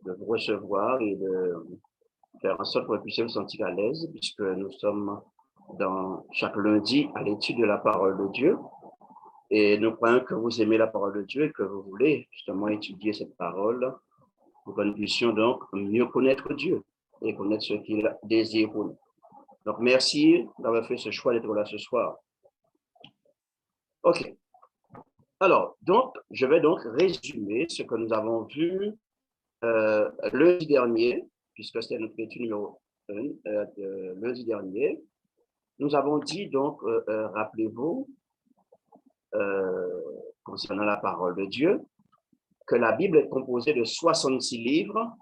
de vous recevoir et de faire en sorte que vous puissiez vous sentir à l'aise, puisque nous sommes chaque lundi à l'étude de la parole de Dieu. Et nous croyons que vous aimez la parole de Dieu et que vous voulez justement étudier cette parole pour que nous puissions donc mieux connaître Dieu et connaître ce qu'il désire pour nous. Donc, merci d'avoir fait ce choix d'être là ce soir. OK. Alors, donc, je vais donc résumer ce que nous avons vu lundi dernier, puisque c'était notre étude numéro 1 lundi dernier. Nous avons dit donc, rappelez-vous, concernant la parole de Dieu, que la Bible est composée de 66 livres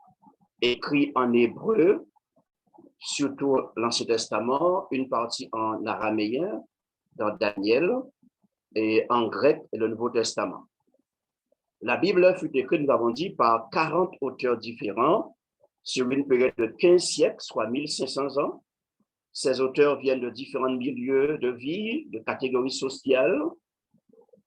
écrits en hébreu, surtout l'Ancien Testament, une partie en araméen dans Daniel et en grec et le Nouveau Testament. La Bible fut écrite, nous avons dit, par 40 auteurs différents sur une période de 15 siècles, soit 1500 ans. Ces auteurs viennent de différents milieux de vie, de catégories sociales.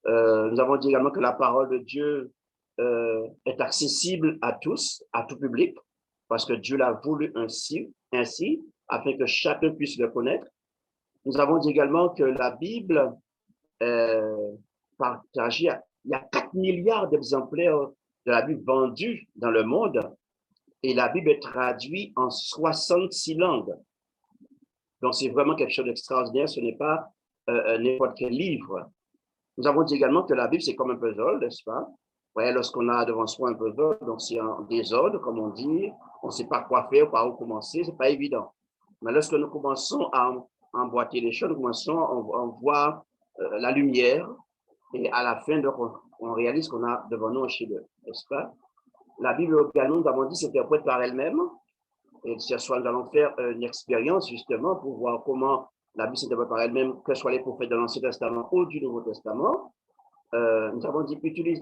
Nous avons dit également que la parole de Dieu est accessible à tous, à tout public, parce que Dieu l'a voulu ainsi, afin que chacun puisse le connaître. Nous avons dit également que la Bible partagée, il y a 4 milliards d'exemplaires de la Bible vendus dans le monde, et la Bible est traduite en 66 langues. Donc, c'est vraiment quelque chose d'extraordinaire, ce n'est pas n'importe quel livre. Nous avons dit également que la Bible, c'est comme un puzzle, n'est-ce pas? Ouais, lorsqu'on a devant soi un puzzle, donc c'est en désordre, comme on dit, on ne sait pas quoi faire, par où commencer, ce n'est pas évident. Mais lorsque nous commençons à emboîter les choses, nous commençons, on voit la lumière, et à la fin, donc, on réalise qu'on a devant nous un chef-d'œuvre, n'est-ce pas? La Bible également, nous avons dit, s'interprète par elle-même. Et ce soir, nous allons faire une expérience justement pour voir comment la Bible s'interprète par elle-même, que ce soit les prophètes de l'Ancien Testament ou du Nouveau Testament. Nous avons dit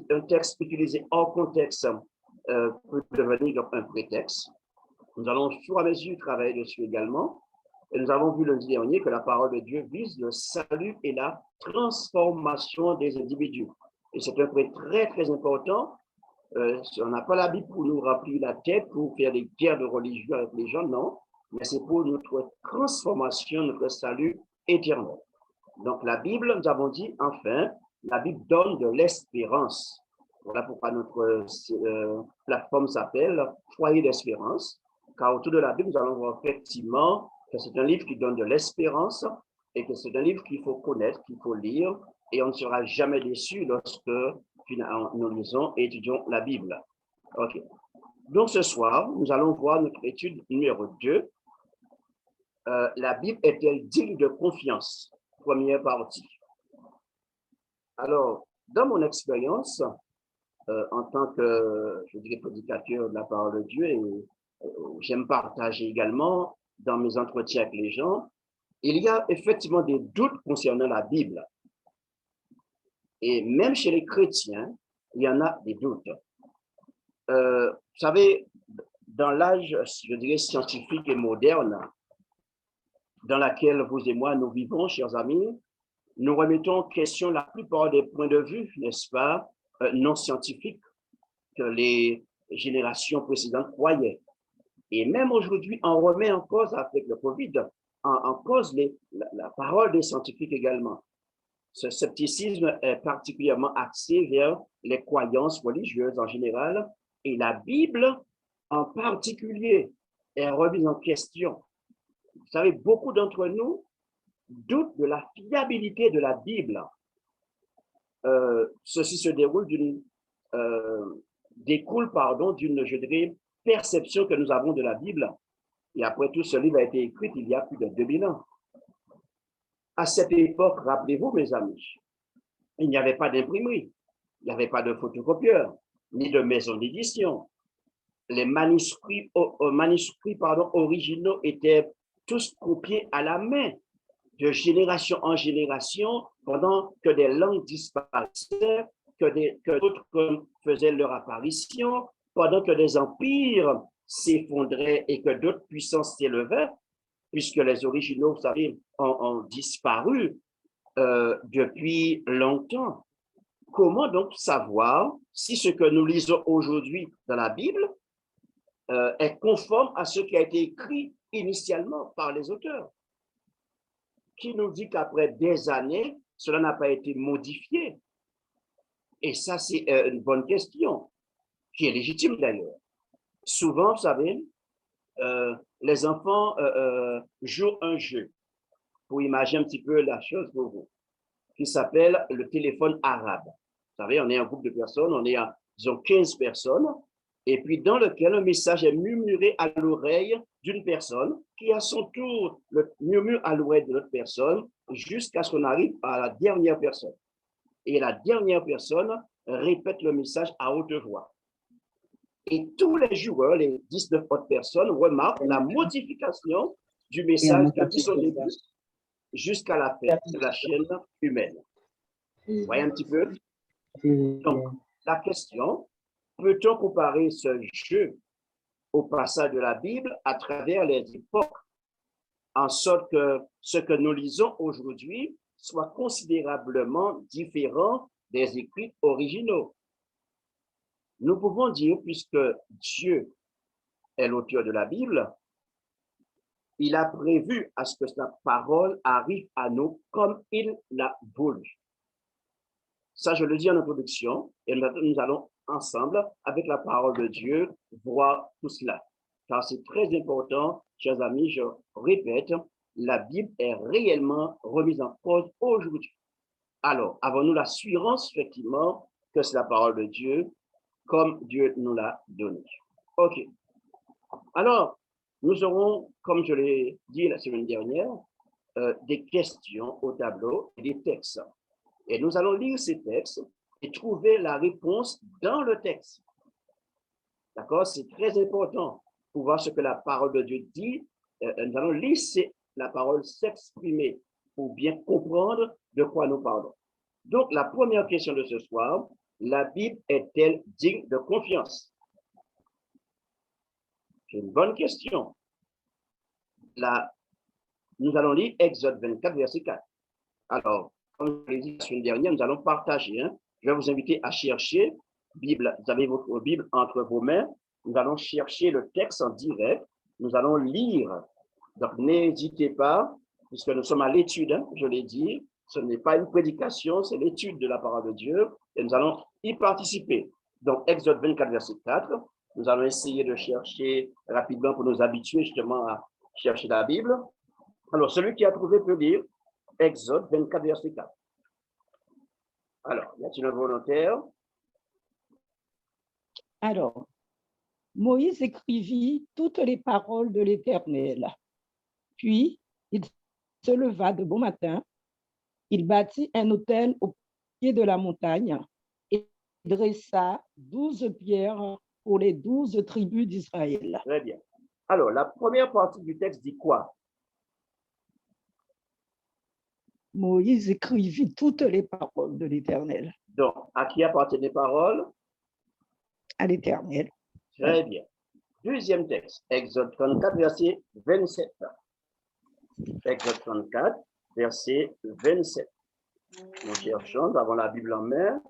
un texte utilisé hors contexte peut devenir donc un prétexte. Nous allons, au fur et à mesure, travailler dessus également. Et nous avons vu lundi dernier que la parole de Dieu vise le salut et la transformation des individus. Et c'est un point très, très important. On n'a pas la Bible pour nous remplir la tête, pour faire des guerres de religion avec les gens, non. Mais c'est pour notre transformation, notre salut éternel. Donc, la Bible, nous avons dit, enfin, la Bible donne de l'espérance. Voilà pourquoi notre plateforme s'appelle Foyer d'espérance, car autour de la Bible, nous allons voir effectivement que c'est un livre qui donne de l'espérance et que c'est un livre qu'il faut connaître, qu'il faut lire, et on ne sera jamais déçu lorsque nous lisons et étudions la Bible. OK. Donc, ce soir, nous allons voir notre étude numéro 2. La Bible est-elle digne de confiance? Première partie. Alors, dans mon expérience, en tant que, je dirais, prédicateur de la parole de Dieu, et j'aime partager également dans mes entretiens avec les gens, il y a effectivement des doutes concernant la Bible. Et même chez les chrétiens, il y en a des doutes. Vous savez, dans l'âge, je dirais, scientifique et moderne, dans laquelle vous et moi, nous vivons, chers amis, nous remettons en question la plupart des points de vue, n'est-ce pas, non scientifiques que les générations précédentes croyaient. Et même aujourd'hui, on remet en cause, avec le Covid, en cause la parole des scientifiques également. Ce scepticisme est particulièrement axé vers les croyances religieuses en général et la Bible en particulier est remise en question. Vous savez, beaucoup d'entre nous doutent de la fiabilité de la Bible. Ceci se déroule découle d'une, je dirais, perception que nous avons de la Bible. Et après tout, ce livre a été écrit il y a plus de 2000 ans. À cette époque, rappelez-vous, mes amis, il n'y avait pas d'imprimerie, il n'y avait pas de photocopieur, ni de maison d'édition. Les manuscrits originaux étaient tous copiés à la main, de génération en génération, pendant que des langues disparaissaient, que d'autres faisaient leur apparition, pendant que des empires s'effondraient et que d'autres puissances s'élevaient, puisque les originaux, vous savez, ont disparu depuis longtemps. comment donc savoir si ce que nous lisons aujourd'hui dans la Bible est conforme à ce qui a été écrit initialement par les auteurs? Qui nous dit qu'après des années, cela n'a pas été modifié? Et ça, c'est une bonne question, qui est légitime d'ailleurs. Souvent, vous savez, les enfants jouent un jeu, pour imaginer un petit peu la chose pour vous, qui s'appelle le téléphone arabe. Vous savez, on est un groupe de personnes, on est à, disons, 15 personnes, et puis dans lequel un message est murmuré à l'oreille d'une personne, qui à son tour le murmure à l'oreille de l'autre personne, jusqu'à ce qu'on arrive à la dernière personne. Et la dernière personne répète le message à haute voix. Et tous les joueurs, les 19 autres personnes, remarquent la modification du message depuis son début jusqu'à la fin de la chaîne humaine. Vous voyez un petit peu? Donc, la question, peut-on comparer ce jeu au passage de la Bible à travers les époques, en sorte que ce que nous lisons aujourd'hui soit considérablement différent des écrits originaux? Nous pouvons dire, puisque Dieu est l'auteur de la Bible, il a prévu à ce que sa parole arrive à nous comme il l'a voulu. Ça, je le dis en introduction, et nous allons ensemble, avec la parole de Dieu, voir tout cela. Car c'est très important, chers amis, je répète, la Bible est réellement remise en cause aujourd'hui. Alors, avons-nous l'assurance, effectivement, que c'est la parole de Dieu, comme Dieu nous l'a donné? OK. Alors, nous aurons, comme je l'ai dit la semaine dernière, des questions au tableau et des textes. Et nous allons lire ces textes et trouver la réponse dans le texte. D'accord? C'est très important pour voir ce que la parole de Dieu dit. Nous allons laisser la parole s'exprimer pour bien comprendre de quoi nous parlons. Donc, la première question de ce soir, la Bible est-elle digne de confiance? C'est une bonne question. Nous allons lire Exode 24, verset 4. Alors, comme je l'ai dit la semaine dernière, nous allons partager. Je vais vous inviter à chercher Bible. Vous avez votre Bible entre vos mains. Nous allons chercher le texte en direct. Nous allons lire. Donc, n'hésitez pas, puisque nous sommes à l'étude, je l'ai dit. Ce n'est pas une prédication, c'est l'étude de la parole de Dieu. Et nous allons y participer. Donc, Exode 24, verset 4. Nous allons essayer de chercher rapidement pour nous habituer justement à chercher la Bible. Alors, celui qui a trouvé peut lire Exode 24, verset 4. Alors, y a-t-il un volontaire? Alors, Moïse écrivit toutes les paroles de l'Éternel. Puis, il se leva de bon matin, il bâtit un autel au pied de la montagne et dressa 12 pierres pour les 12 tribus d'Israël. Très bien. Alors, la première partie du texte dit quoi? Moïse écrivit toutes les paroles de l'Éternel. Donc, à qui appartiennent les paroles? À l'Éternel. Très bien. Deuxième texte, Exode 34, verset 27. Exode 34, verset 27. Nous cherchons, nous avons la Bible en main.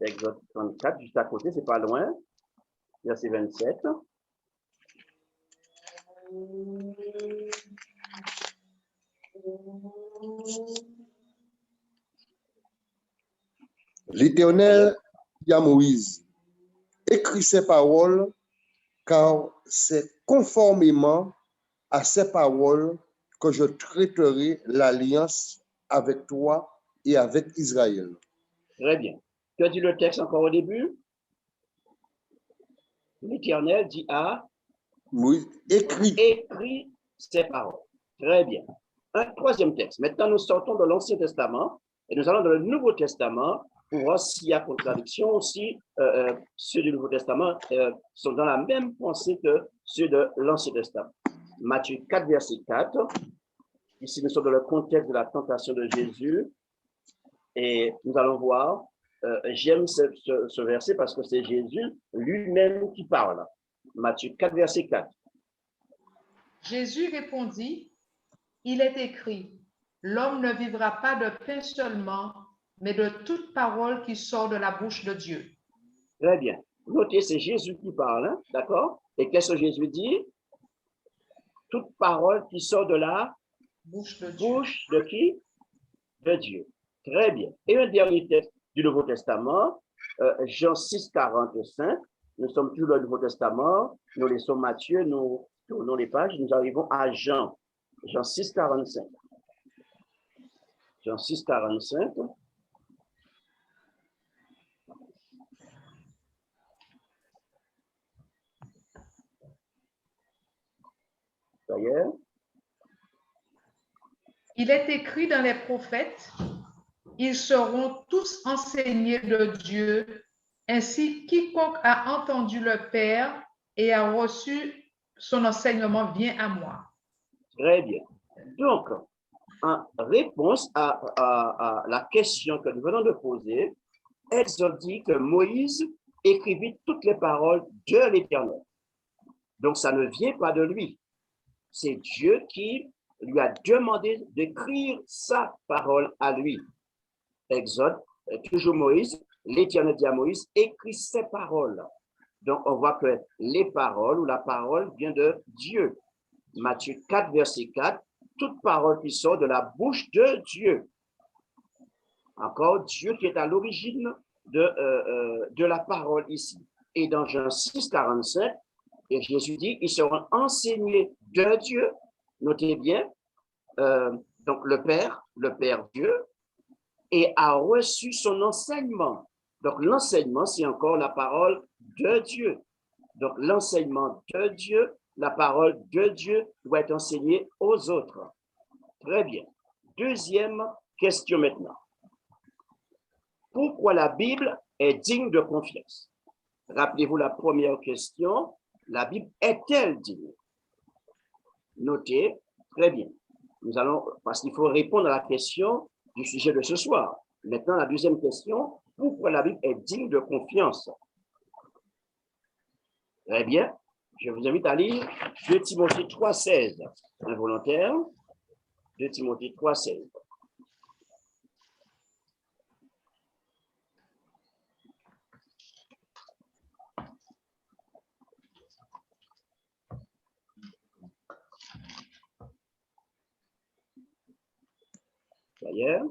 Exode 34, juste à côté, c'est pas loin. Verset 27. L'Éternel dit à Moïse, écris ces paroles, car c'est conformément à ces paroles que je traiterai l'alliance avec toi et avec Israël. Très bien. Que dit le texte encore au début? L'Éternel dit à Moïse, écris ces paroles. Très bien. Un troisième texte. Maintenant, nous sortons de l'Ancien Testament et nous allons dans le Nouveau Testament pour voir s'il y a contradiction aussi. Ceux du Nouveau Testament sont dans la même pensée que ceux de l'Ancien Testament. Matthieu 4, verset 4. Ici, nous sommes dans le contexte de la tentation de Jésus. Et nous allons voir, j'aime ce verset parce que c'est Jésus lui-même qui parle. Matthieu 4, verset 4. Jésus répondit, il est écrit, l'homme ne vivra pas de pain seulement, mais de toute parole qui sort de la bouche de Dieu. Très bien. Notez, c'est Jésus qui parle, hein? D'accord? Et qu'est-ce que Jésus dit? Toute parole qui sort de la Bouche de Dieu. bouche de qui? De Dieu. Très bien. Et un dernier texte du Nouveau Testament, Jean 6, 45. Nous sommes toujours dans le Nouveau Testament. Nous laissons Matthieu, nous tournons les pages. Nous arrivons à Jean. Jean 6, 45. Jean 6, 45. Ça y est. Il est écrit dans les prophètes, ils seront tous enseignés de Dieu, ainsi quiconque a entendu le Père et a reçu son enseignement vient à moi. Très bien. Donc, en réponse à la question que nous venons de poser, Exode dit que Moïse écrivit toutes les paroles de l'Éternel. Donc, ça ne vient pas de lui. C'est Dieu qui lui a demandé d'écrire sa parole à lui. Exode, toujours Moïse, l'Éternel dit à Moïse, écris ses paroles. Donc, on voit que les paroles ou la parole vient de Dieu. Matthieu 4, verset 4, toute parole qui sort de la bouche de Dieu. Encore Dieu qui est à l'origine de la parole ici. Et dans Jean 6, 45, et Jésus dit, ils seront enseignés de Dieu. Notez bien, donc le Père Dieu, et a reçu son enseignement. Donc l'enseignement, c'est encore la parole de Dieu. Donc l'enseignement de Dieu, la parole de Dieu doit être enseignée aux autres. Très bien. Deuxième question maintenant. Pourquoi la Bible est digne de confiance? Rappelez-vous la première question. La Bible est-elle digne? Notez, très bien. Nous allons, parce qu'il faut répondre à la question du sujet de ce soir. Maintenant, la deuxième question, pourquoi la Bible est digne de confiance? Très bien. Je vous invite à lire 2 Timothée 3,16. Involontaire. 2 Timothée 3,16. D'ailleurs,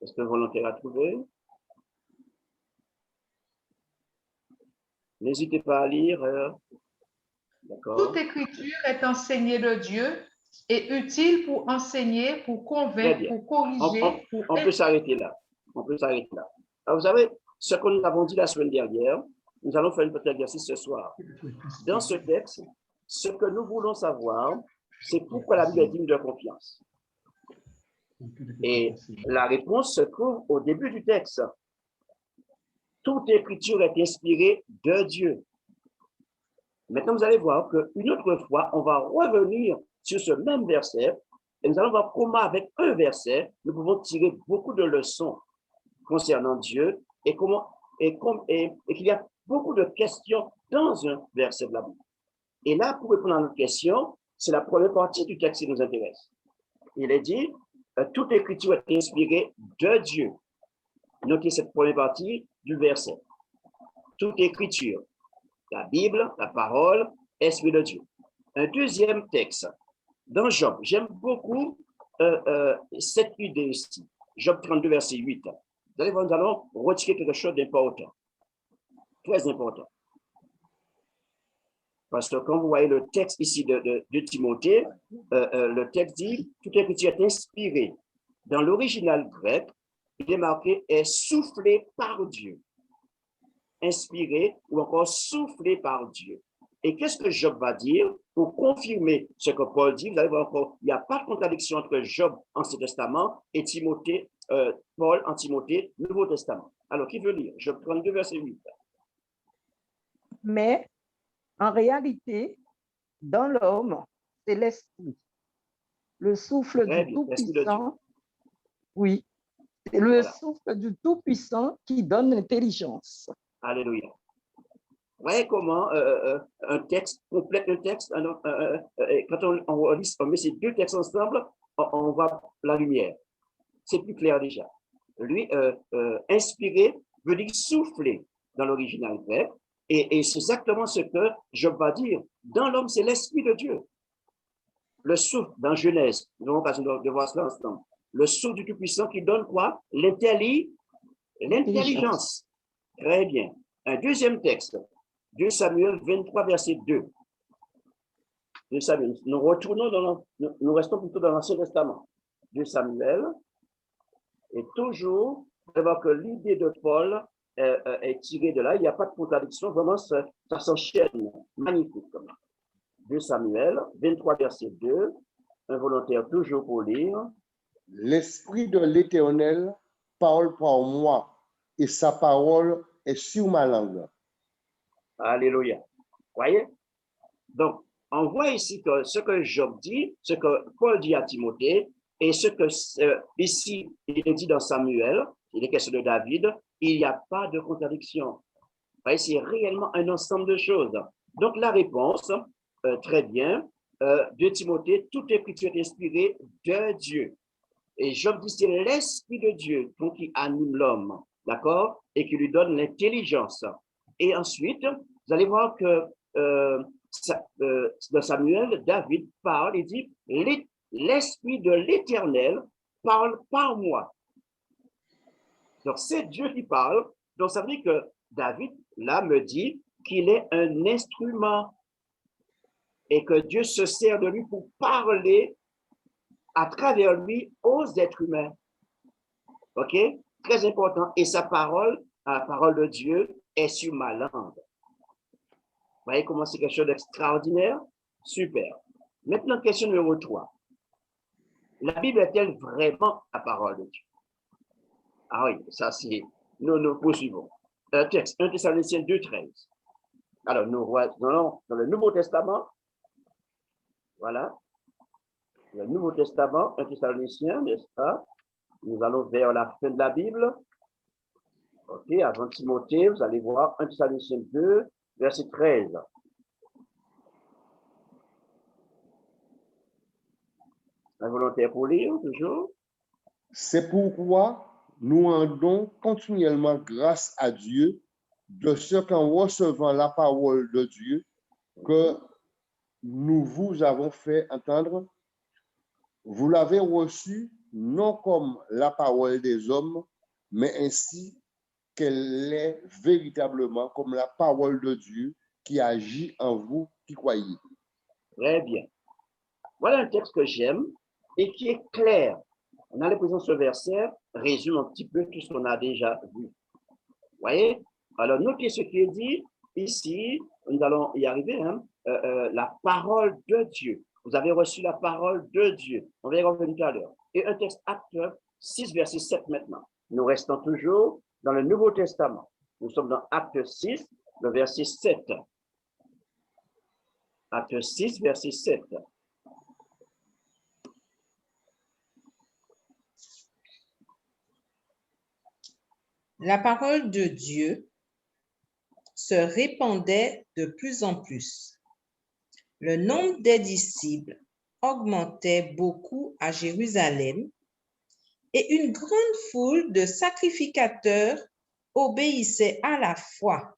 est-ce que volontaire a trouvé? N'hésitez pas à lire. D'accord. Toute écriture est enseignée de Dieu et utile pour enseigner, pour convaincre, pour corriger. On peut s'arrêter là. On peut s'arrêter là. Alors, vous savez, ce que nous avons dit la semaine dernière, nous allons faire un petit exercice ce soir. Dans ce texte, ce que nous voulons savoir, c'est pourquoi la Bible est digne de confiance. Et la réponse se trouve au début du texte. Toute écriture est inspirée de Dieu. Maintenant, vous allez voir qu'une autre fois, on va revenir sur ce même verset et nous allons voir comment, avec un verset, nous pouvons tirer beaucoup de leçons concernant Dieu et qu'il y a beaucoup de questions dans un verset de la Bible. Et là, pour répondre à notre question, c'est la première partie du texte qui nous intéresse. Il est dit, toute écriture est inspirée de Dieu. Notez cette première partie du verset. Toute écriture, la Bible, la parole, est inspirée de Dieu. Un deuxième texte, dans Job, j'aime beaucoup cette idée ici. Job 32, verset 8. Vous allez voir, nous allons retirer quelque chose d'important, très important. Parce que quand vous voyez le texte ici de Timothée, le texte dit « Toute écriture est inspirée ». Dans l'original grec, il est marqué « est soufflé par Dieu ». Inspiré ou encore soufflé par Dieu. Et qu'est-ce que Job va dire pour confirmer ce que Paul dit? Vous allez voir encore, il n'y a pas de contradiction entre Job, Ancien Testament, et Timothée, Paul en Timothée, Nouveau Testament. Alors, qui veut lire? Job 32, verset 8. Mais en réalité, dans l'homme, c'est l'esprit, le souffle du Tout-Puissant. Oui, c'est le souffle du Tout-Puissant qui donne l'intelligence. Alléluia. voyez comment un texte complète un texte. Quand on met ces deux textes ensemble, on voit la lumière. C'est plus clair déjà. Lui, inspirer veut dire souffler dans l'original grec. Et c'est exactement ce que Job va dire. Dans l'homme, c'est l'Esprit de Dieu. Le souffle dans Genèse, nous avons l'occasion de voir cela ensemble. Le souffle du Tout-Puissant qui donne quoi? L'intelligence. Très bien. Un deuxième texte, 2 Samuel 23, verset 2. 2 Samuel. Nous retournons nous restons plutôt dans l'Ancien Testament. 2 Samuel. Et toujours, on va voir que l'idée de Paul est tirée de là. Il n'y a pas de contradiction. Vraiment, ça s'enchaîne. Magnifique. 2 Samuel 23, verset 2. Un volontaire toujours pour lire. L'Esprit de l'Éternel parle par moi et sa parole est sur ma langue. Alléluia. Voyez? Donc, on voit ici que ce que Job dit, ce que Paul dit à Timothée, et ce que ici, il est dit dans Samuel, il est question de David, il n'y a pas de contradiction. Voyez, c'est réellement un ensemble de choses. Donc, la réponse, très bien, de Timothée, toute écriture est inspirée de Dieu. Et Job dit, c'est l'Esprit de Dieu qui anime l'homme, d'accord? Et qui lui donne l'intelligence. Et ensuite, vous allez voir que dans Samuel, David parle, il dit, l'Esprit de l'Éternel parle par moi. Donc, c'est Dieu qui parle. Donc, ça veut dire que David, là, me dit qu'il est un instrument et que Dieu se sert de lui pour parler à travers lui aux êtres humains. OK? Très important. Et sa parole, la parole de Dieu, est sur ma langue. Vous voyez comment c'est quelque chose d'extraordinaire? Super. Maintenant, question numéro 3. La Bible est-elle vraiment la parole de Dieu? Ah oui, ça c'est... Nous poursuivons. Texte, 1 Thessaloniciens 2,13. Alors, nous allons dans le Nouveau Testament. Voilà. Le Nouveau Testament, 1 Thessaloniciens, n'est-ce pas? Nous allons vers la fin de la Bible. OK, avant Timothée, vous allez voir 1 Thessaloniciens 2, verset 13. Un volontaire pour lire, toujours. C'est pourquoi nous rendons continuellement grâce à Dieu de ce qu'en recevant la parole de Dieu que nous vous avons fait entendre, vous l'avez reçue non comme la parole des hommes, mais ainsi qu'elle est véritablement comme la parole de Dieu qui agit en vous qui croyez. Très bien. Voilà un texte que j'aime et qui est clair. On a l'impression que ce verset résume un petit peu tout ce qu'on a déjà vu. Vous voyez? Alors, notez ce qui est dit ici. Nous allons y arriver. Hein? La parole de Dieu. Vous avez reçu la parole de Dieu. On va y revenir tout à l'heure. Et un texte, Acte 6, verset 7 maintenant. Nous restons toujours dans le Nouveau Testament. Nous sommes dans Acte 6, le verset 7. Acte 6, verset 7. La parole de Dieu se répandait de plus en plus. Le nombre des disciples augmentait beaucoup à Jérusalem et une grande foule de sacrificateurs obéissait à la foi.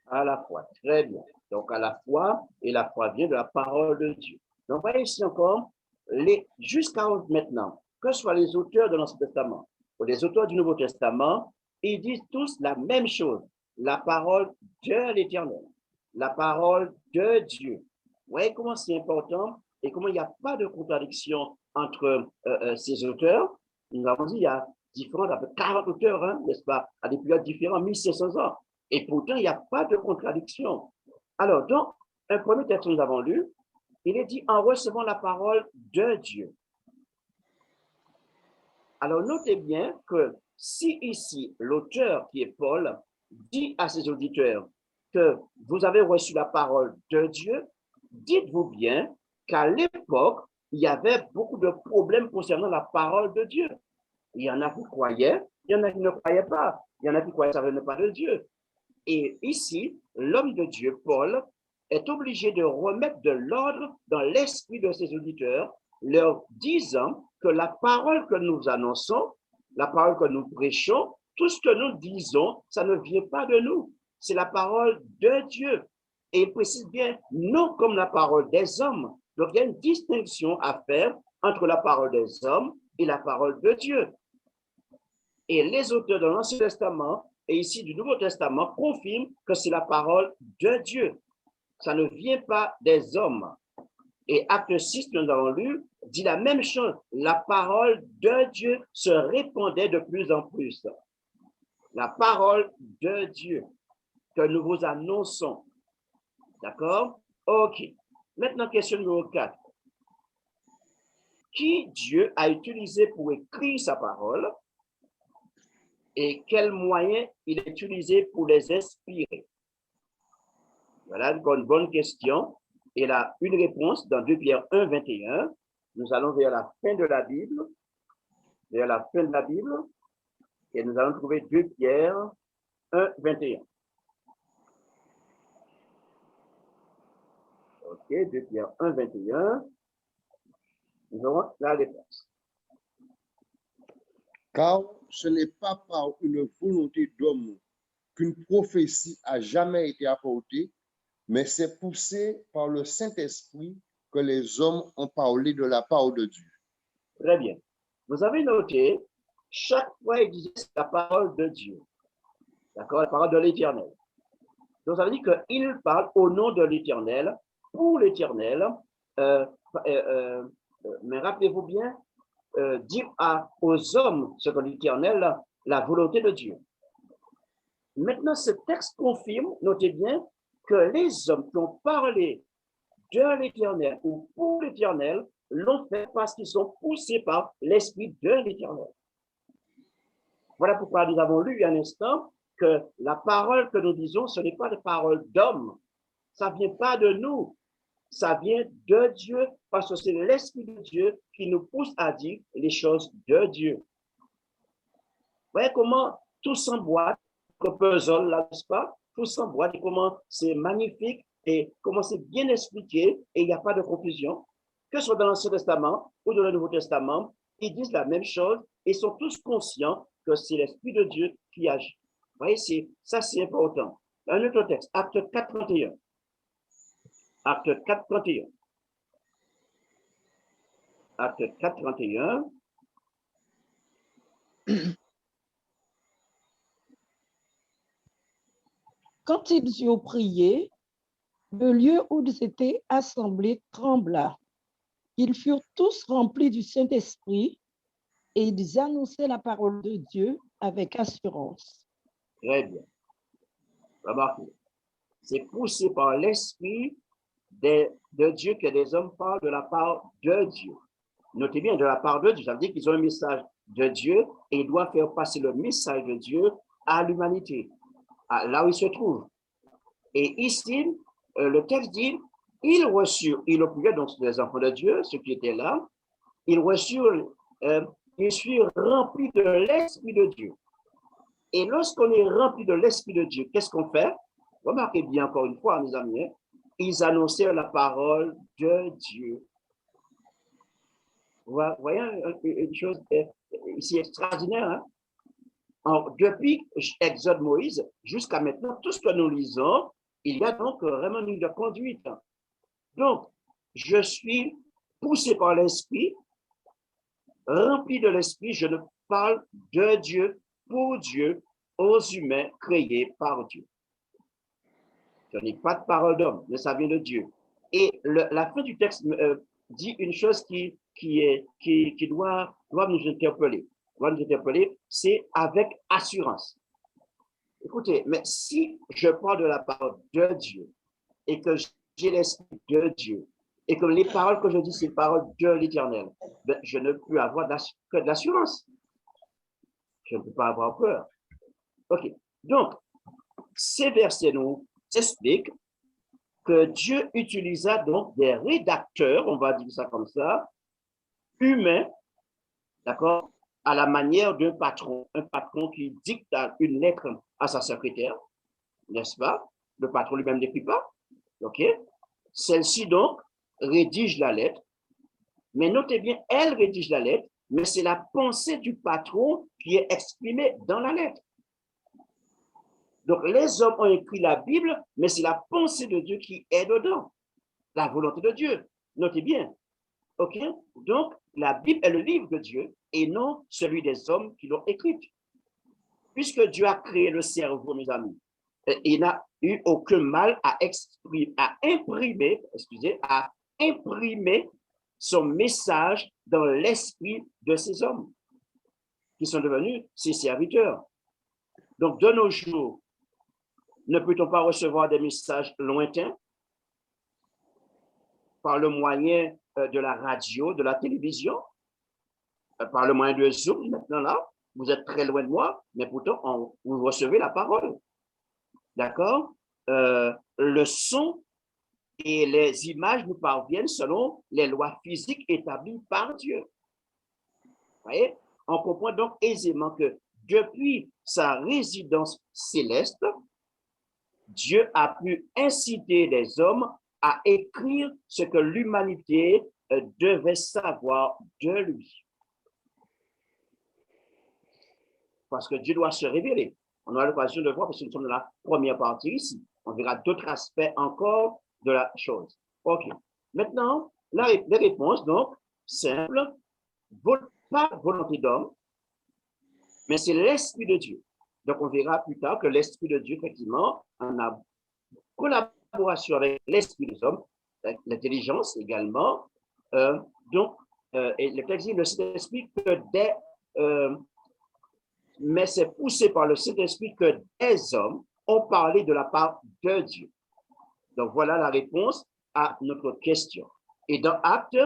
À la foi, très bien. Donc, à la foi, et la foi vient de la parole de Dieu. Donc, voyez ici encore, jusqu'à maintenant, que ce soit les auteurs de l'Ancien Testament ou les auteurs du Nouveau Testament, ils disent tous la même chose, la parole de l'Éternel, la parole de Dieu. Vous voyez comment c'est important et comment il n'y a pas de contradiction entre ces auteurs. Nous avons dit, il y a différents, à peu près 40 auteurs, hein, n'est-ce pas, à des périodes différentes, 1500 ans. Et pourtant, il n'y a pas de contradiction. Alors, dans un premier texte que nous avons lu, il est dit en recevant la parole de Dieu. Alors, notez bien que si ici, l'auteur qui est Paul dit à ses auditeurs que vous avez reçu la parole de Dieu, dites-vous bien qu'à l'époque, il y avait beaucoup de problèmes concernant la parole de Dieu. Il y en a qui croyaient, il y en a qui ne croyaient pas. Il y en a qui croyaient que ça ne venait pas de Dieu. Et ici, l'homme de Dieu, Paul, est obligé de remettre de l'ordre dans l'esprit de ses auditeurs, leur disant que la parole que nous annonçons, la parole que nous prêchons, tout ce que nous disons, ça ne vient pas de nous. C'est la parole de Dieu. Et il précise bien, non comme la parole des hommes. Donc, il y a une distinction à faire entre la parole des hommes et la parole de Dieu. Et les auteurs de l'Ancien Testament et ici du Nouveau Testament confirment que c'est la parole de Dieu. Ça ne vient pas des hommes. Et Acte 6, nous avons lu, dit la même chose. La parole de Dieu se répandait de plus en plus. La parole de Dieu que nous vous annonçons. D'accord? OK. Maintenant, question numéro 4. Qui Dieu a utilisé pour écrire sa parole et quels moyens il a utilisé pour les inspirer? Voilà une bonne question. Et là, une réponse dans 2 Pierre 1, 21. Nous allons vers la fin de la Bible. Vers la fin de la Bible. Et nous allons trouver 2 Pierre 1, 21. OK, 2 Pierre 1, 21. Nous aurons la réponse. Car ce n'est pas par une volonté d'homme qu'une prophétie a jamais été apportée, mais c'est poussé par le Saint-Esprit que les hommes ont parlé de la part de Dieu. Très bien. Vous avez noté, chaque fois, il disait c'est la parole de Dieu. D'accord? La parole de l'Éternel. Donc, ça veut dire qu'il parle au nom de l'Éternel, pour l'Éternel. Mais rappelez-vous bien, dire aux hommes, ce que l'Éternel, la volonté de Dieu. Maintenant, ce texte confirme, notez bien, que les hommes qui ont parlé de l'Éternel ou pour l'Éternel l'ont fait parce qu'ils sont poussés par l'Esprit de l'Éternel. Voilà pourquoi nous avons lu un instant que la parole que nous disons, ce n'est pas des paroles d'hommes. Ça ne vient pas de nous. Ça vient de Dieu parce que c'est l'Esprit de Dieu qui nous pousse à dire les choses de Dieu. Vous voyez comment tout s'emboîte, le puzzle, là, n'est-ce pas? Tout s'emboîte et comment c'est magnifique et comment c'est bien expliqué et il n'y a pas de confusion. Que ce soit dans l'Ancien Testament ou dans le Nouveau Testament, ils disent la même chose et sont tous conscients que c'est l'Esprit de Dieu qui agit. Vous voyez, ça c'est important. Un autre texte, Acte 4, 31. Acte 4, 31. Acte 4, 31. Quand ils eurent prié, le lieu où ils étaient assemblés trembla. Ils furent tous remplis du Saint-Esprit et ils annonçaient la parole de Dieu avec assurance. Très bien. Remarquez, c'est poussé par l'Esprit de Dieu que les hommes parlent de la part de Dieu. Notez bien, de la part de Dieu, ça veut dire qu'ils ont un message de Dieu et ils doivent faire passer le message de Dieu à l'humanité, là où ils se trouvent. Et ici, le texte dit, ils reçurent, ils reçurent donc les enfants de Dieu, ceux qui étaient là, ils reçurent, ils furent remplis de l'Esprit de Dieu. Et lorsqu'on est rempli de l'Esprit de Dieu, qu'est-ce qu'on fait? Remarquez bien encore une fois, mes amis, ils annoncèrent la parole de Dieu. Vous voyez une chose ici extraordinaire. Hein? Depuis Exode Moïse jusqu'à maintenant, tout ce que nous lisons, il y a donc vraiment une ligne de conduite. Donc, je suis poussé par l'Esprit, rempli de l'Esprit, je ne parle de Dieu, pour Dieu, aux humains créés par Dieu. Ce n'est pas de parole d'homme, mais ça vient de Dieu. Et la fin du texte dit une chose qui doit nous interpeller. C'est avec assurance. Écoutez, mais si je parle de la parole de Dieu et que j'ai l'Esprit de Dieu et que les paroles que je dis, c'est les paroles de l'Éternel, ben, je ne peux avoir que de l'assurance. Je ne peux pas avoir peur. OK. Donc, ces versets nous expliquent que Dieu utilisa donc des rédacteurs, on va dire ça comme ça, humains, d'accord, à la manière d'un patron, un patron qui dicte une lettre à sa secrétaire. n'est-ce pas? Le patron lui-même n'écrit pas. OK? Celle-ci, donc, rédige la lettre. Mais notez bien, elle rédige la lettre, mais c'est la pensée du patron qui est exprimée dans la lettre. Donc, les hommes ont écrit la Bible, mais c'est la pensée de Dieu qui est dedans. La volonté de Dieu. Notez bien. OK? Donc, la Bible est le livre de Dieu et non celui des hommes qui l'ont écrite. Puisque Dieu a créé le cerveau, mes amis, il n'a eu aucun mal à imprimer son message dans l'esprit de ces hommes qui sont devenus ses serviteurs. Donc, de nos jours, ne peut-on pas recevoir des messages lointains par le moyen de la radio, de la télévision, par le moyen de Zoom, maintenant là, vous êtes très loin de moi, mais pourtant, vous recevez la parole. D'accord? Le son et les images nous parviennent selon les lois physiques établies par Dieu. Vous voyez? On comprend donc aisément que depuis sa résidence céleste, Dieu a pu inciter les hommes à écrire ce que l'humanité devait savoir de lui. Parce que Dieu doit se révéler. On aura l'occasion de voir, parce que nous sommes dans la première partie ici. On verra d'autres aspects encore de la chose. OK. Maintenant, les réponses, donc, simples, pas volonté d'homme, mais c'est l'Esprit de Dieu. Donc, on verra plus tard que l'Esprit de Dieu, effectivement, en a collaboration avec l'Esprit des hommes, l'intelligence également. Et le texte dit, le Saint-Esprit mais c'est poussé par le Saint-Esprit que des hommes ont parlé de la part de Dieu. Donc, voilà la réponse à notre question. Et dans Actes,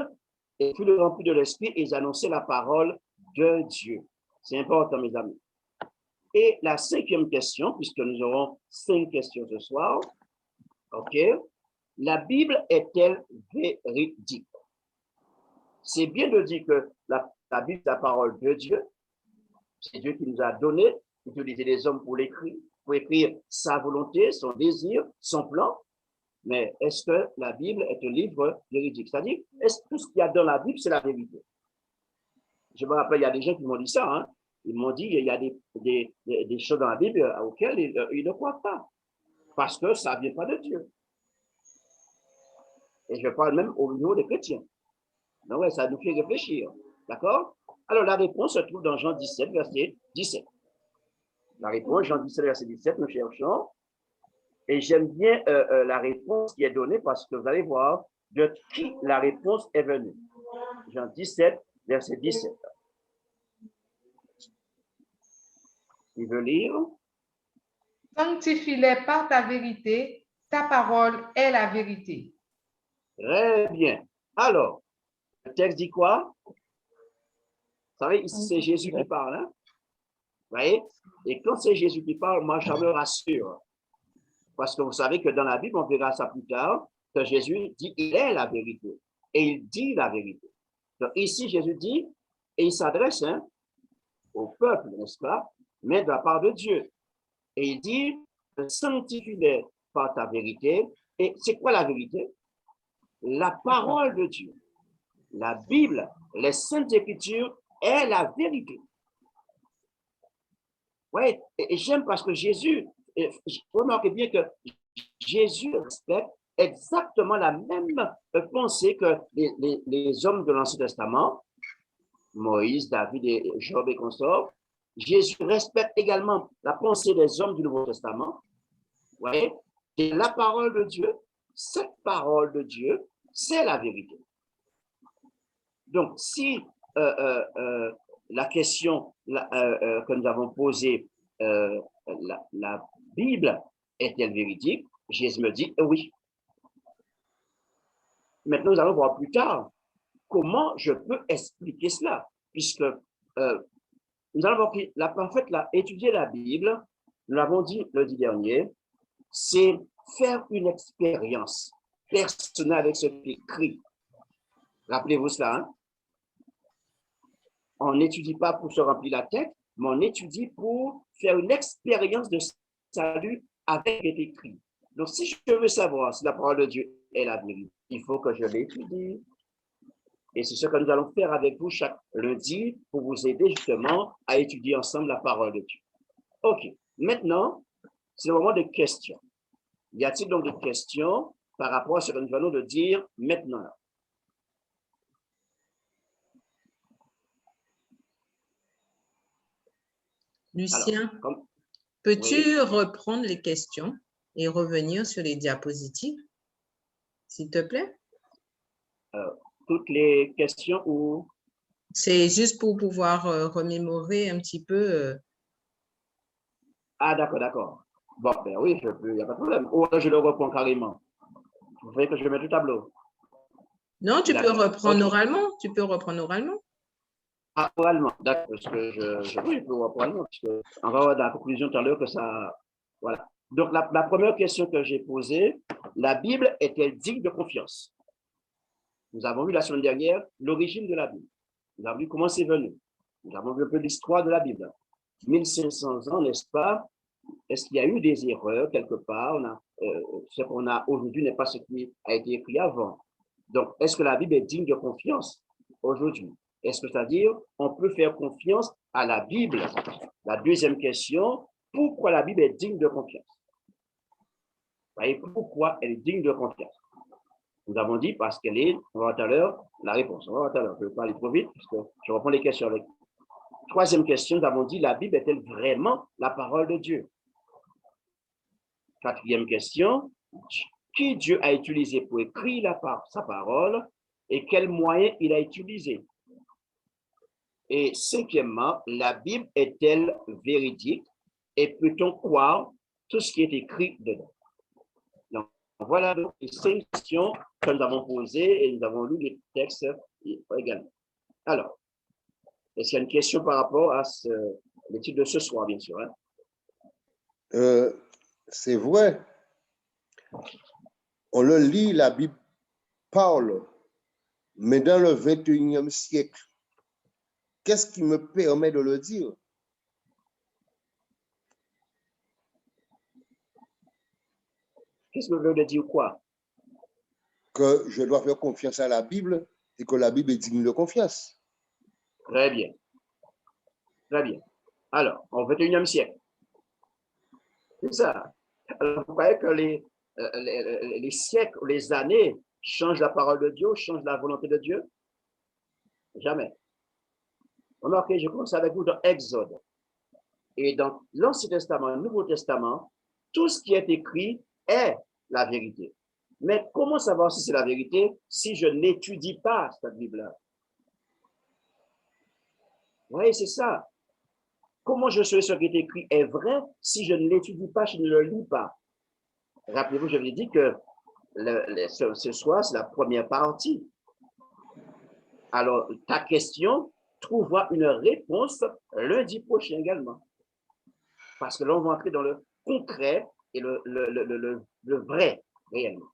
et tout le rempli de l'Esprit, ils annonçaient la parole de Dieu. C'est important, mes amis. Et la cinquième question, puisque nous aurons 5 questions ce soir, OK, la Bible est-elle véridique? C'est bien de dire que la Bible est la parole de Dieu. C'est Dieu qui nous a donné, utilisé les hommes pour écrire sa volonté, son désir, son plan. Mais est-ce que la Bible est un livre véridique? C'est-à-dire, est-ce que tout ce qu'il y a dans la Bible, c'est la vérité? Je me rappelle, il y a des gens qui m'ont dit ça. Hein? Ils m'ont dit qu'il y a des choses dans la Bible auxquelles ils ne croient pas. Parce que ça ne vient pas de Dieu. Et je parle même au niveau des chrétiens. Donc, ouais, ça nous fait réfléchir. D'accord? Alors, la réponse se trouve dans Jean 17, verset 17. La réponse, Jean 17, verset 17, nous cherchons. Et j'aime bien la réponse qui est donnée parce que vous allez voir de qui la réponse est venue. Jean 17, verset 17. Il veut lire. Sanctifie-les par ta vérité, ta parole est la vérité. Très bien. Alors, le texte dit quoi? Vous savez, ici, c'est Jésus qui parle. Hein? Vous voyez? Et quand c'est Jésus qui parle, moi, ça me rassure. Parce que vous savez que dans la Bible, on verra ça plus tard, que Jésus dit il est la vérité. Et il dit la vérité. Donc ici, Jésus dit, et il s'adresse au peuple, n'est-ce pas? Mais de la part de Dieu. Et il dit, sanctifie-les par ta vérité. Et c'est quoi la vérité? La parole de Dieu. La Bible, les Saintes Écritures est la vérité. Oui, et j'aime parce que Jésus, remarquez bien que Jésus respecte exactement la même pensée que les hommes de l'Ancien Testament, Moïse, David et Job et consorts. Jésus respecte également la pensée des hommes du Nouveau Testament. Vous voyez? Et la parole de Dieu, cette parole de Dieu, c'est la vérité. Donc, si la question que nous avons posée, la Bible est-elle véridique? Jésus me dit oui. Maintenant, nous allons voir plus tard comment je peux expliquer cela, puisque nous allons voir que étudier la Bible, nous l'avons dit lundi dernier, c'est faire une expérience personnelle avec ce qui est écrit. Rappelez-vous cela, hein? On n'étudie pas pour se remplir la tête, mais on étudie pour faire une expérience de salut avec ce qui est écrit. Donc, si je veux savoir si la parole de Dieu est la vérité, il faut que je l'étudie. Et c'est ce que nous allons faire avec vous chaque lundi pour vous aider justement à étudier ensemble la parole de Dieu. OK. Maintenant, c'est le moment des questions. Y a-t-il donc des questions par rapport à ce que nous allons de dire maintenant? Lucien, Alors, peux-tu reprendre les questions et revenir sur les diapositives, s'il te plaît? Toutes les questions ou... C'est juste pour pouvoir remémorer un petit peu. Ah, d'accord, d'accord. Bon, ben oui, je peux, il n'y a pas de problème. Ou je le reprends carrément. Vous voyez que je mets le tableau. Non, tu peux reprendre oralement. Tu peux reprendre oralement. Ah, oralement, d'accord, parce que oui, je peux reprendre oralement, parce que on va voir dans la conclusion tout à l'heure que ça... Voilà. Donc, la première question que j'ai posée, la Bible est-elle digne de confiance? Nous avons vu la semaine dernière l'origine de la Bible. Nous avons vu comment c'est venu. Nous avons vu un peu l'histoire de la Bible. 1500 ans, n'est-ce pas? Est-ce qu'il y a eu des erreurs quelque part? Ce qu'on a aujourd'hui n'est pas ce qui a été écrit avant. Donc, est-ce que la Bible est digne de confiance aujourd'hui? Est-ce que c'est-à-dire on peut faire confiance à la Bible? La deuxième question, pourquoi la Bible est digne de confiance? Vous voyez, pourquoi elle est digne de confiance? Nous avons dit parce qu'elle est, on va voir tout à l'heure, la réponse. On va voir tout à l'heure, je ne vais pas aller trop vite, parce que je reprends les questions avec. Troisième question, nous avons dit, la Bible est-elle vraiment la parole de Dieu? Quatrième question, qui Dieu a utilisé pour écrire sa parole et quels moyens il a utilisé? Et cinquièmement, la Bible est-elle véridique et peut-on croire tout ce qui est écrit dedans? Donc, voilà donc les 5 questions que nous avons posées et nous avons lu les textes également. Alors, est-ce qu'il y a une question par rapport à l'étude de ce soir, bien sûr? Hein? C'est vrai. On le lit, la Bible parle, mais dans le 21e siècle, qu'est-ce qui me permet de le dire? Qu'est-ce que vous voulez dire quoi? Que je dois faire confiance à la Bible et que la Bible est digne de confiance. Très bien. Très bien. Alors, au 21e siècle. C'est ça. Alors, vous croyez que les siècles, les années changent la parole de Dieu, changent la volonté de Dieu? Jamais. Remarquez, je commence avec vous dans Exode. Et dans l'Ancien Testament, le Nouveau Testament, tout ce qui est écrit est la vérité. Mais comment savoir si c'est la vérité si je n'étudie pas cette Bible-là? Vous voyez, c'est ça. Comment je sais ce qui est écrit est vrai si je ne l'étudie pas, je ne le lis pas? Rappelez-vous, je vous ai dit que ce soir, c'est la première partie. Alors, ta question trouvera une réponse lundi prochain également. Parce que là, on va entrer dans le concret et le vrai, réellement.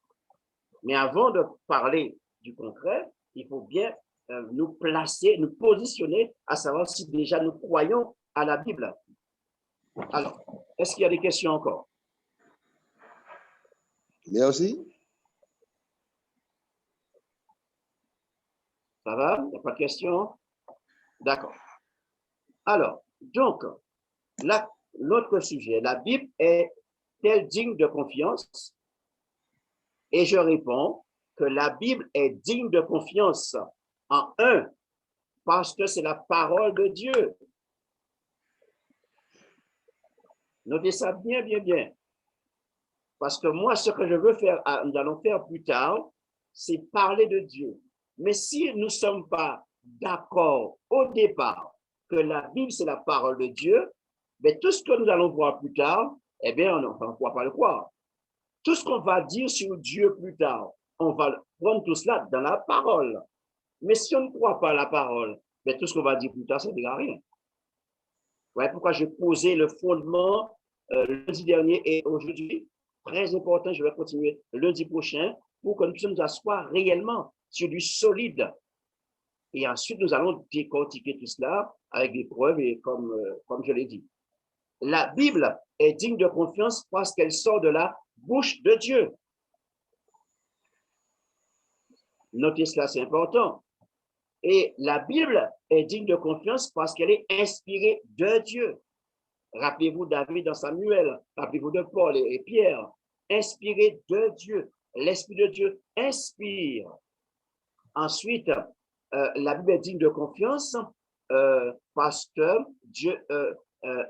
Mais avant de parler du concret, il faut bien nous placer, nous positionner, à savoir si déjà nous croyons à la Bible. Alors, est-ce qu'il y a des questions encore? Merci. Ça va? Il n'y a pas de questions? D'accord. Alors, donc, l'autre sujet, la Bible est-elle digne de confiance? Et je réponds que la Bible est digne de confiance en un, parce que c'est la parole de Dieu. Notez ça bien, bien, bien. Parce que moi, ce que je veux faire, nous allons faire plus tard, c'est parler de Dieu. Mais si nous ne sommes pas d'accord au départ que la Bible, c'est la parole de Dieu, mais tout ce que nous allons voir plus tard, eh bien, on ne pourra pas le croire. Tout ce qu'on va dire sur Dieu plus tard, on va prendre tout cela dans la parole. Mais si on ne croit pas à la parole, mais tout ce qu'on va dire plus tard, ça ne dira rien. Ouais, pourquoi j'ai posé le fondement lundi dernier et aujourd'hui. Très important, je vais continuer lundi prochain pour que nous puissions nous asseoir réellement sur du solide. Et ensuite, nous allons décortiquer tout cela avec des preuves et comme je l'ai dit. La Bible est digne de confiance parce qu'elle sort de la bouche de Dieu. Notez cela, c'est important. Et la Bible est digne de confiance parce qu'elle est inspirée de Dieu. Rappelez-vous David dans Samuel, rappelez-vous de Paul et Pierre, inspiré de Dieu. L'Esprit de Dieu inspire. Ensuite, la Bible est digne de confiance parce que Dieu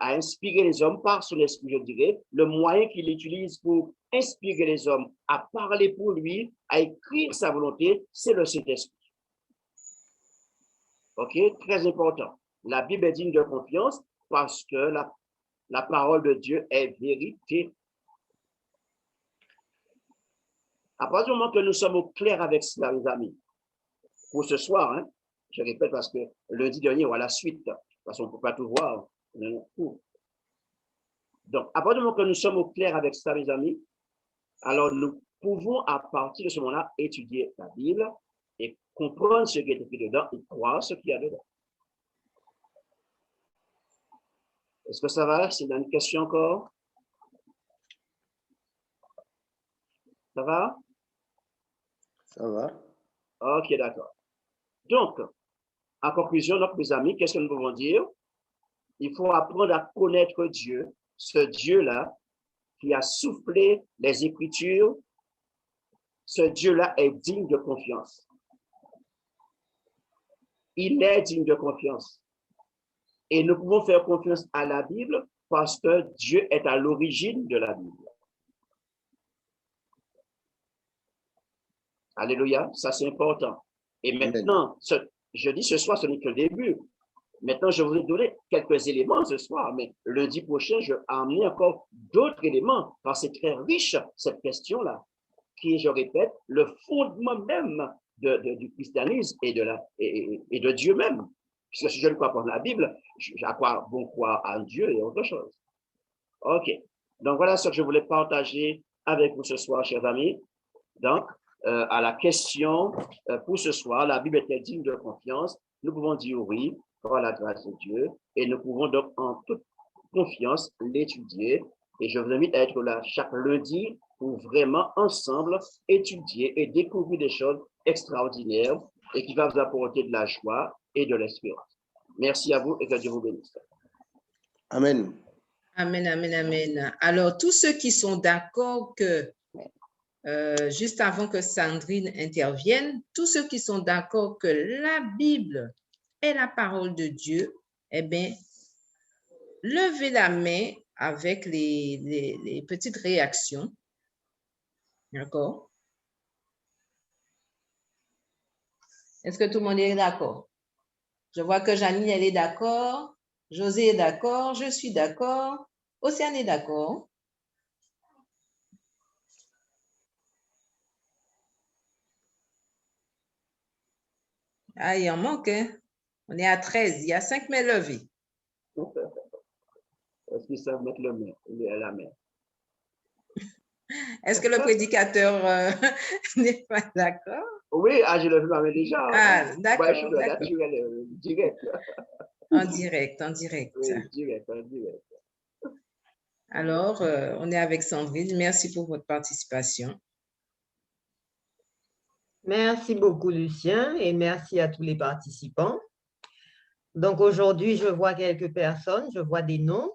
a inspiré les hommes par son esprit, je dirais. Le moyen qu'il utilise pour inspirer les hommes à parler pour lui, à écrire sa volonté, c'est le Saint-Esprit. OK? Très important. La Bible est digne de confiance parce que la parole de Dieu est vérité. À partir du moment que nous sommes au clair avec cela, les amis, pour ce soir, hein, je répète parce que lundi dernier, on a la suite, parce qu'on ne peut pas tout voir. Donc, à partir du moment que nous sommes au clair avec ça, mes amis, alors nous pouvons, à partir de ce moment-là, étudier la Bible et comprendre ce qui est écrit dedans et croire ce qu'il y a dedans. Est-ce que ça va? C'est une question encore? Ça va? Ça va. OK, d'accord. Donc, en conclusion, donc, mes amis, qu'est-ce que nous pouvons dire? Il faut apprendre à connaître Dieu, ce Dieu-là qui a soufflé les Écritures. Ce Dieu-là est digne de confiance. Il est digne de confiance. Et nous pouvons faire confiance à la Bible parce que Dieu est à l'origine de la Bible. Alléluia, ça c'est important. Et maintenant, je dis ce soir, ce n'est que le début. Maintenant, je vous ai donné quelques éléments ce soir, mais lundi prochain, je vais amener encore d'autres éléments, parce que c'est très riche, cette question-là, qui est, je répète, le fondement même du christianisme et de Dieu même. Puisque si je ne crois pas dans la Bible, je crois bon croire en Dieu et autre chose. OK. Donc, voilà ce que je voulais partager avec vous ce soir, chers amis. Donc, à la question pour ce soir, la Bible est digne de confiance. Nous pouvons dire oui par la grâce de Dieu et nous pouvons donc en toute confiance l'étudier. Et je vous invite à être là chaque lundi pour vraiment ensemble étudier et découvrir des choses extraordinaires et qui vont vous apporter de la joie et de l'espérance. Merci à vous et que Dieu vous bénisse. Amen. Amen, amen, amen. Alors, tous ceux qui sont d'accord que juste avant que Sandrine intervienne, tous ceux qui sont d'accord que la Bible est la parole de Dieu, eh bien, levez la main avec les petites réactions. D'accord? Est-ce que tout le monde est d'accord? Je vois que Janine, elle est d'accord. José est d'accord. Je suis d'accord. Océane est d'accord. Ah, il en manque, hein? On est à 13. Il y a 5 mains levées. Est-ce qu'ils savent mettre la main? Est-ce que le prédicateur n'est pas d'accord? Oui, je l'ai vu la main déjà. Ah, d'accord. Ouais, je suis de la naturelle, direct. En direct, en direct. Oui, direct, en direct. Alors, on est avec Sandrine. Merci pour votre participation. Merci beaucoup, Lucien, et merci à tous les participants. Donc, aujourd'hui, je vois quelques personnes, je vois des noms.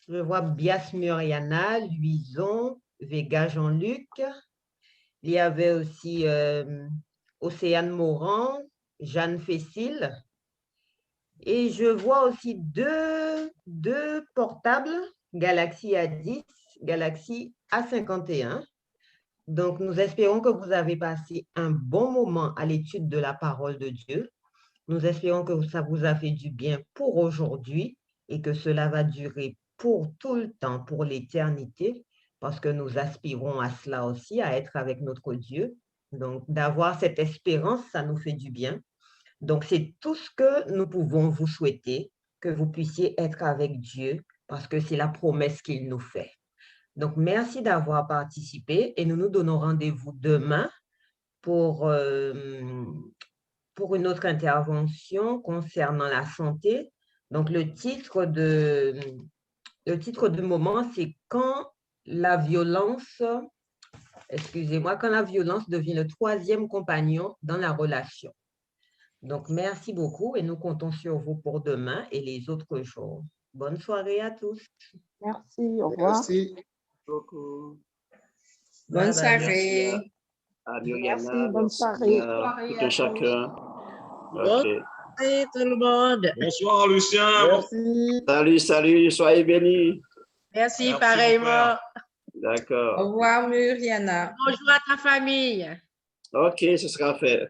Je vois Bias Muriana, Luison, Vega Jean-Luc. Il y avait aussi Océane Morand, Jeanne Fessil. Et je vois aussi deux portables, Galaxy A10, Galaxy A51. Donc, nous espérons que vous avez passé un bon moment à l'étude de la parole de Dieu. Nous espérons que ça vous a fait du bien pour aujourd'hui et que cela va durer pour tout le temps, pour l'éternité, parce que nous aspirons à cela aussi, à être avec notre Dieu. Donc, d'avoir cette espérance, ça nous fait du bien. Donc, c'est tout ce que nous pouvons vous souhaiter, que vous puissiez être avec Dieu, parce que c'est la promesse qu'il nous fait. Donc, merci d'avoir participé et nous nous donnons rendez-vous demain pour une autre intervention concernant la santé. Donc, le titre de le titre du moment, c'est quand la violence, excusez-moi, quand la violence devient le troisième compagnon dans la relation. Donc, merci beaucoup et nous comptons sur vous pour demain et les autres jours. Bonne soirée à tous. Merci, au revoir. Merci. Beaucoup. Bonne Bye bye. soirée. À Merci, Muriana, bonne merci soirée. à tout un à chacun. Bonne OK. soirée tout le monde. Bonsoir, Lucien. Merci. Salut, salut, soyez bénis. Merci, mon pareillement. père. Au D'accord. revoir, Muriana. Bonjour à ta famille. OK, ce sera fait.